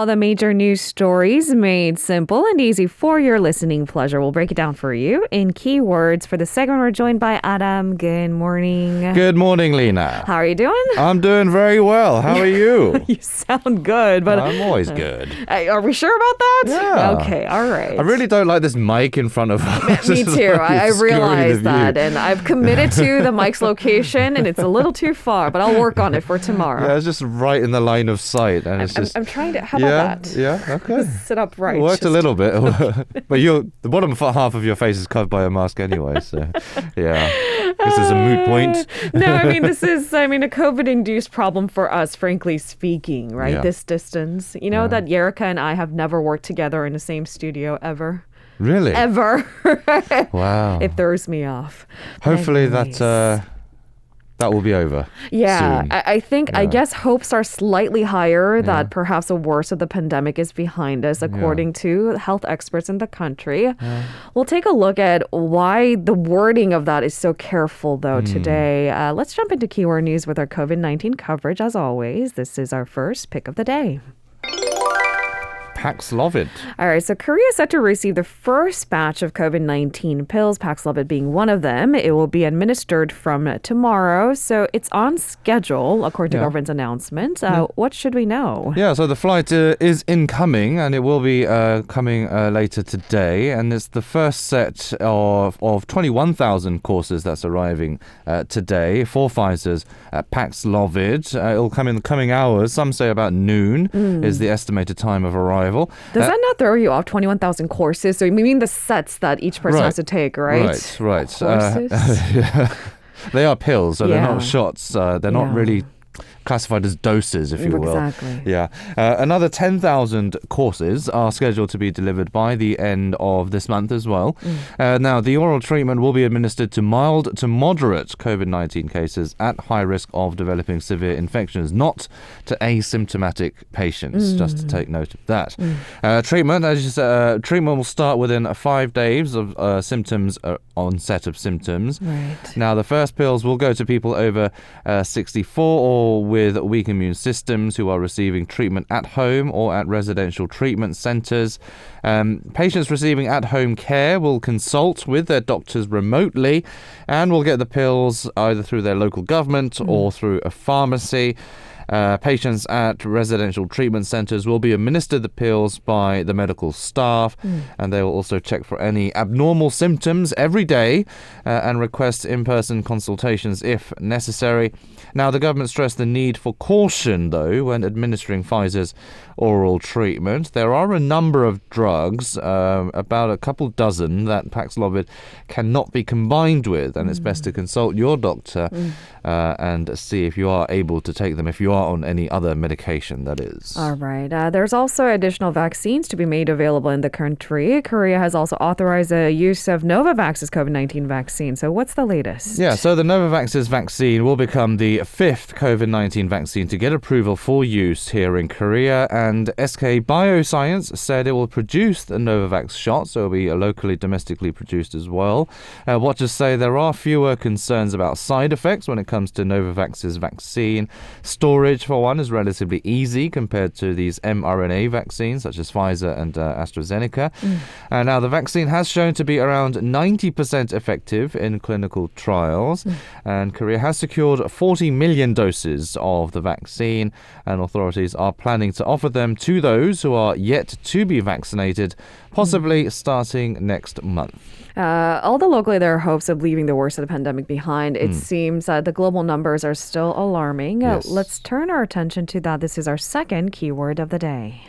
All the major news stories made simple and easy for your listening pleasure. We'll break it down for you in keywords. For the segment, we're joined by Adam. Good morning. Good morning, Lena. How are you doing? I'm doing very well. How are you? You sound good, but I'm always good. Are we sure about that? Yeah. Okay, all right. I really don't like this mic in front of us. Me too. I realize that, and I've committed to the mic's location, and it's a little too far, but I'll work on it for tomorrow. Yeah, it's just right in the line of sight, and it's just. I'm trying to. How about that? Yeah. Okay. Sit up right. It worked a little bit, but the bottom half of your face is covered by a mask anyway. So, yeah, this is a moot point. No, I mean this is a COVID-induced problem for us, frankly speaking. Right, Yeah. This distance. You know that Yerika and I have never worked together in the same studio ever. Really? Ever. Wow. It throws me off. Hopefully Anyways. that will be over. Yeah, soon. I think, I Yeah. guess hopes are slightly higher that perhaps the worst of the pandemic is behind us, according to health experts in the country. We'll take a look at why the wording of that is so careful, though, today. Let's jump into keyword news with our COVID-19 coverage. As always, this is our first pick of the day. Paxlovid. All right, so Korea is set to receive the first batch of COVID-19 pills, Paxlovid being one of them. It will be administered from tomorrow, so it's on schedule, according to government's announcement. What should we know? Yeah, so the flight is incoming, and it will be coming later today. And it's the first set of 21,000 courses that's arriving today for Pfizer's Paxlovid. It will come in the coming hours. Some say about noon is the estimated time of arrival. Does that not throw you off? 21,000 courses? So you mean the sets that each person has to take, right? Right. Courses? They are pills, so they're Yeah. not shots. They're not really classified as doses, if you will. Exactly. Yeah. Another 10,000 courses are scheduled to be delivered by the end of this month as well. Now, the oral treatment will be administered to mild to moderate COVID-19 cases at high risk of developing severe infections, not to asymptomatic patients, just to take note of that. Treatment, as you said, treatment will start within 5 days of symptoms, onset of symptoms. Right. Now, the first pills will go to people over 64 or with weak immune systems who are receiving treatment at home or at residential treatment centres. Patients receiving at-home care will consult with their doctors remotely and will get the pills either through their local government or through a pharmacy. Patients at residential treatment centres will be administered the pills by the medical staff, and they will also check for any abnormal symptoms every day and request in-person consultations if necessary. Now, the government stressed the need for caution, though, when administering Pfizer's oral treatment. There are a number of drugs, about a couple dozen, that Paxlovid cannot be combined with, and it's best to consult your doctor and see if you are able to take them, if you are on any other medication, that is. All right. There's also additional vaccines to be made available in the country. Korea has also authorized the use of Novavax's COVID-19 vaccine. So what's the latest? Yeah, so the Novavax's vaccine will become the fifth COVID-19 vaccine to get approval for use here in Korea, and SK Bioscience said it will produce the Novavax shot, so it'll be locally, domestically produced as well. Watchers say there are fewer concerns about side effects when it comes to Novavax's vaccine. Storage, for one, is relatively easy compared to these mRNA vaccines, such as Pfizer and AstraZeneca. Now, the vaccine has shown to be around 90% effective in clinical trials, and Korea has secured 40 million doses of the vaccine, and authorities are planning to offer them to those who are yet to be vaccinated, possibly starting next month. Although locally there are hopes of leaving the worst of the pandemic behind, it seems the global numbers are still alarming. Yes. Let's turn our attention to that. This is our second keyword of the day.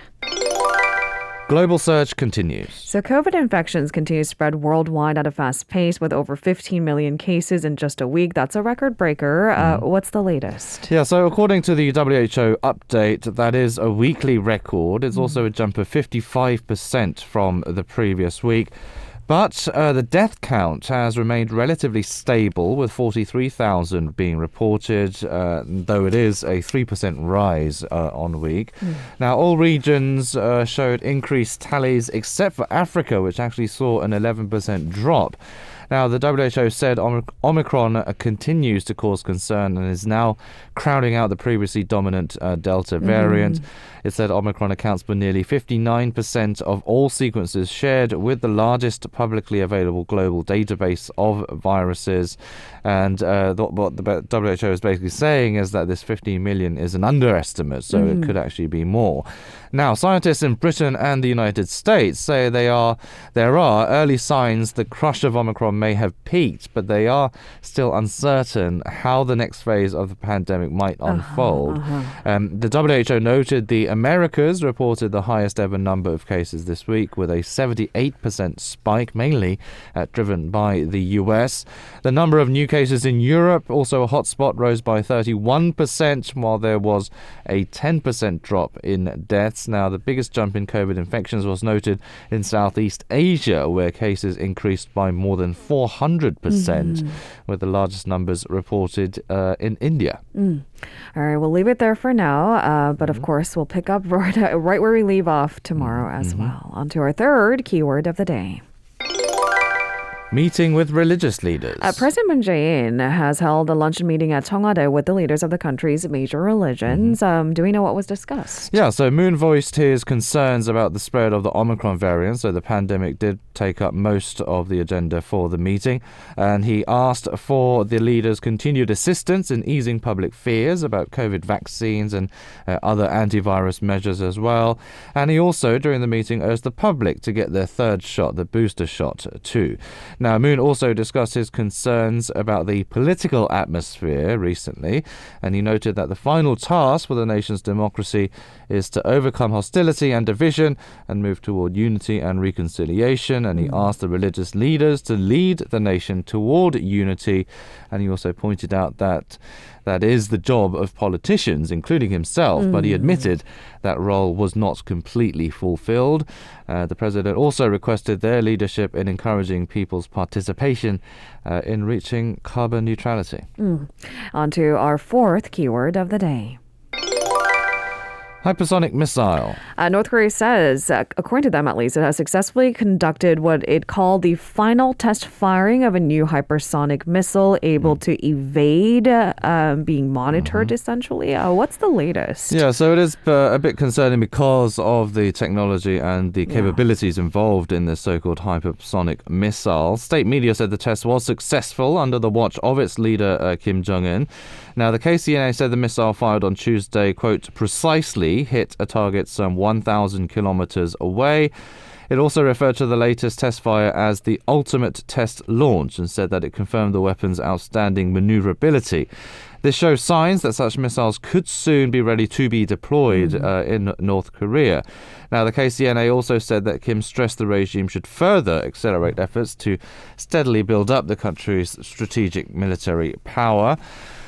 Global surge continues. So COVID infections continue to spread worldwide at a fast pace with over 15 million cases in just a week. That's a record breaker. What's the latest? Yeah, so according to the WHO update, that is a weekly record. It's also a jump of 55% from the previous week. But the death count has remained relatively stable, with 43,000 being reported, though it is a 3% rise on the week. Now, all regions showed increased tallies except for Africa, which actually saw an 11% drop. Now, the WHO said Omicron continues to cause concern and is now crowding out the previously dominant Delta variant. It said Omicron accounts for nearly 59% of all sequences shared with the largest publicly available global database of viruses. And what the WHO is basically saying is that this 15 million is an underestimate, so it could actually be more. Now, scientists in Britain and the United States say there are early signs the crush of Omicron may have peaked, but they are still uncertain how the next phase of the pandemic might unfold. The WHO noted the Americas reported the highest ever number of cases this week, with a 78% spike, mainly driven by the US. The number of new cases in Europe, also a hotspot, rose by 31%, while there was a 10% drop in deaths. Now, the biggest jump in COVID infections was noted in Southeast Asia, where cases increased by more than 400%, with the largest numbers reported in India. All right, we'll leave it there for now, but of course we'll pick up right where we leave off tomorrow as well. On to our third keyword of the day. Meeting with religious leaders. President Moon Jae-in has held a luncheon meeting at Cheongwade with the leaders of the country's major religions. Do we know what was discussed? Yeah, so Moon voiced his concerns about the spread of the Omicron variant, so the pandemic did take up most of the agenda for the meeting, and he asked for the leaders' continued assistance in easing public fears about COVID vaccines and other antivirus measures as well. And he also, during the meeting, urged the public to get their third shot, the booster shot, too. Now, Moon also discussed his concerns about the political atmosphere recently, and he noted that the final task for the nation's democracy is to overcome hostility and division and move toward unity and reconciliation. And he asked the religious leaders to lead the nation toward unity. And he also pointed out that that is the job of politicians, including himself, but he admitted that role was not completely fulfilled. The president also requested their leadership in encouraging people's participation in reaching carbon neutrality. On to our fourth keyword of the day. Hypersonic missile. North Korea says, according to them at least, it has successfully conducted what it called the final test firing of a new hypersonic missile able to evade being monitored, essentially. What's the latest? Yeah, so it is a bit concerning because of the technology and the capabilities involved in this so-called hypersonic missile. State media said the test was successful under the watch of its leader, Kim Jong-un. Now, the KCNA said the missile fired on Tuesday, quote, precisely hit a target some 1,000 kilometers away. It also referred to the latest test fire as the ultimate test launch and said that it confirmed the weapon's outstanding maneuverability. This shows signs that such missiles could soon be ready to be deployed in North Korea. Now, the KCNA also said that Kim stressed the regime should further accelerate efforts to steadily build up the country's strategic military power.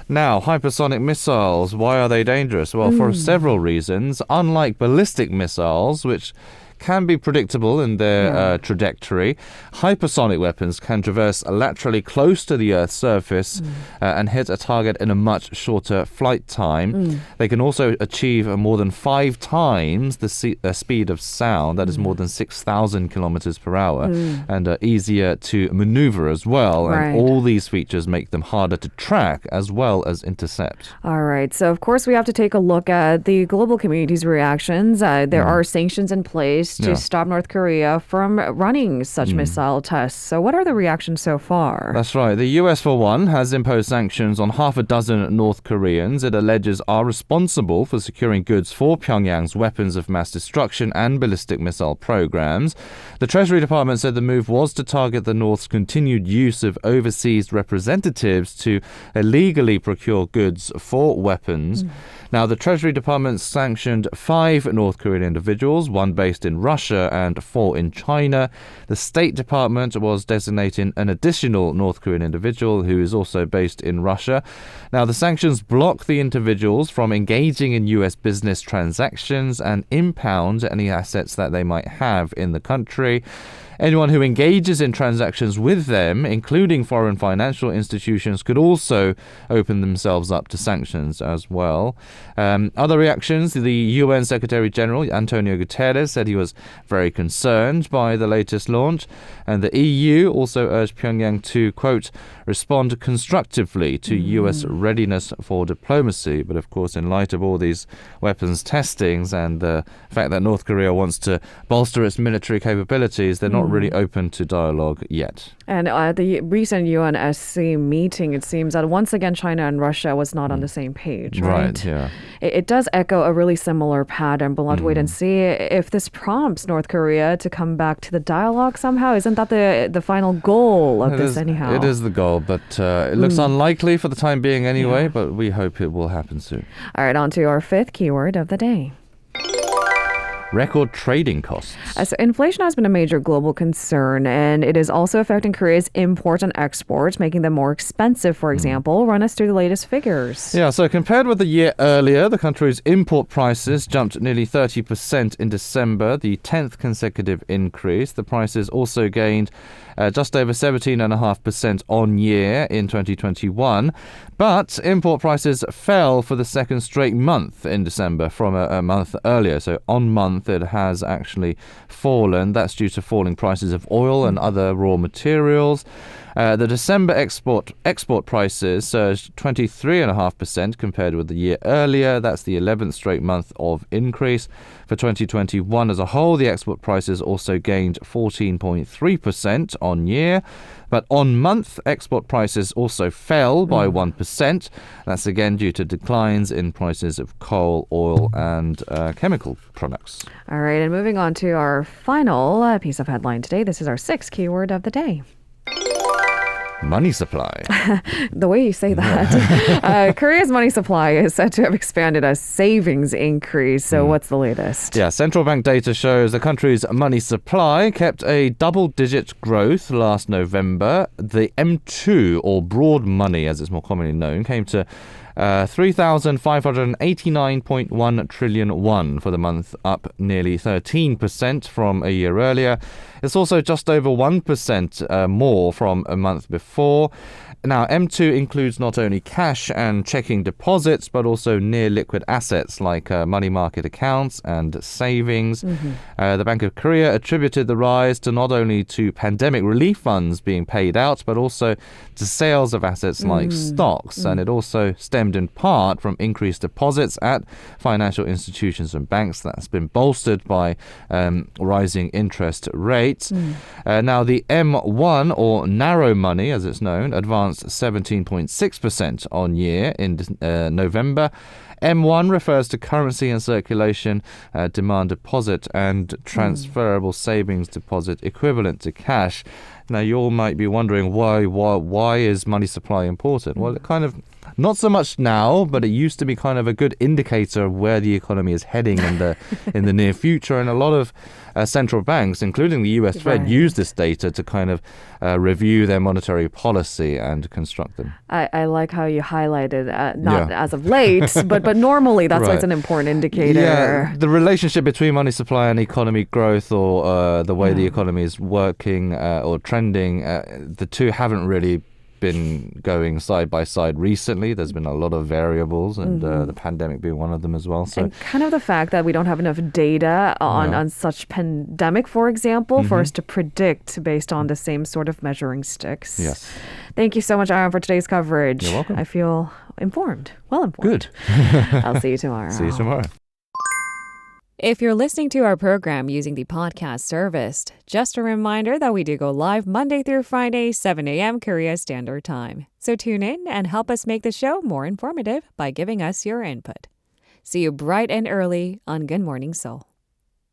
Now, hypersonic missiles, why are they dangerous? Well, for several reasons. Unlike ballistic missiles, which can be predictable in their trajectory, hypersonic weapons can traverse laterally close to the Earth's surface and hit a target in a much shorter flight time. They can also achieve more than 5 times the speed of sound, that is more than 6,000 kilometers per hour, and are easier to maneuver as well. Right. And all these features make them harder to track as well as intercept. All right. So, of course, we have to take a look at the global community's reactions. There are sanctions in place to stop North Korea from running such missile tests. So what are the reactions so far? That's right. The US, for one, has imposed sanctions on half a dozen North Koreans it alleges are responsible for securing goods for Pyongyang's weapons of mass destruction and ballistic missile programs. The Treasury Department said the move was to target the North's continued use of overseas representatives to illegally procure goods for weapons. Now, the Treasury Department sanctioned 5 North Korean individuals, 1 based in Russia and 4 in China. The State Department was designating an additional North Korean individual who is also based in Russia. Now, the sanctions block the individuals from engaging in U.S. business transactions and impound any assets that they might have in the country. Anyone who engages in transactions with them, including foreign financial institutions, could also open themselves up to sanctions as well. Other reactions, the UN Secretary General Antonio Guterres said he was very concerned by the latest launch, and the EU also urged Pyongyang to, quote, respond constructively to US readiness for diplomacy. But of course, in light of all these weapons testings and the fact that North Korea wants to bolster its military capabilities, they're not really open to dialogue yet. And at the recent UNSC meeting, it seems that once again China and Russia was not on the same page, right? Right, yeah. It does echo a really similar pattern, but we'll have to wait and see if this prompts North Korea to come back to the dialogue somehow. Isn't that the final goal of this anyhow? It is the goal, but it looks unlikely for the time being anyway, but we hope it will happen soon. All right, on to our fifth keyword of the day. Record trading costs. So inflation has been a major global concern, and it is also affecting Korea's imports and exports, making them more expensive, for example. Run us through the latest figures. Yeah, so compared with the year earlier, the country's import prices jumped nearly 30% in December, the 10th consecutive increase. The prices also gained just over 17.5% on year in 2021. But import prices fell for the second straight month in December from a month earlier. So on month, it has actually fallen. That's due to falling prices of oil and other raw materials. The December export prices surged 23.5% compared with the year earlier. That's the 11th straight month of increase. For 2021 as a whole, the export prices also gained 14.3% on year. But on month, export prices also fell by 1%. That's again due to declines in prices of coal, oil, and chemical products. All right, and moving on to our final piece of headline today. This is our sixth keyword of the day. Money supply. The way you say that. Korea's money supply is said to have expanded as savings increase. So what's the latest? Yeah, central bank data shows the country's money supply kept a double-digit growth last November. The M2, or broad money as it's more commonly known, came to 3,589.1 trillion won for the month, up nearly 13% from a year earlier. It's also just over 1% more from a month before. Now, M2 includes not only cash and checking deposits, but also near liquid assets like money market accounts and savings. The Bank of Korea attributed the rise to not only to pandemic relief funds being paid out, but also to sales of assets like stocks. And it also stemmed in part from increased deposits at financial institutions and banks. That's been bolstered by rising interest rates. Now, the M1, or narrow money as it's known, advanced 17.6% on year in November. M1 refers to currency in circulation, demand deposit, and transferable savings deposit equivalent to cash. Now, you all might be wondering why is money supply important? Well, it kind of, not so much now, but it used to be kind of a good indicator of where the economy is heading in the near future. And a lot of central banks, including the US Fed, use this data to kind of review their monetary policy and construct them. I like how you highlighted, not as of late, but normally that's why it's an important indicator. Yeah, the relationship between money supply and economic growth, or the way the economy is working or trending, the two haven't really been going side by side recently. There's been a lot of variables, and the pandemic being one of them as well. So, and kind of the fact that we don't have enough data on such pandemic, for example, for us to predict based on the same sort of measuring sticks. Yes. Thank you so much, Arirang, for today's coverage. You're welcome. I feel well informed. Good. I'll see you tomorrow. See you tomorrow. If you're listening to our program using the podcast service, just a reminder that we do go live Monday through Friday, 7 a.m. Korea Standard Time. So tune in and help us make the show more informative by giving us your input. See you bright and early on Good Morning Seoul.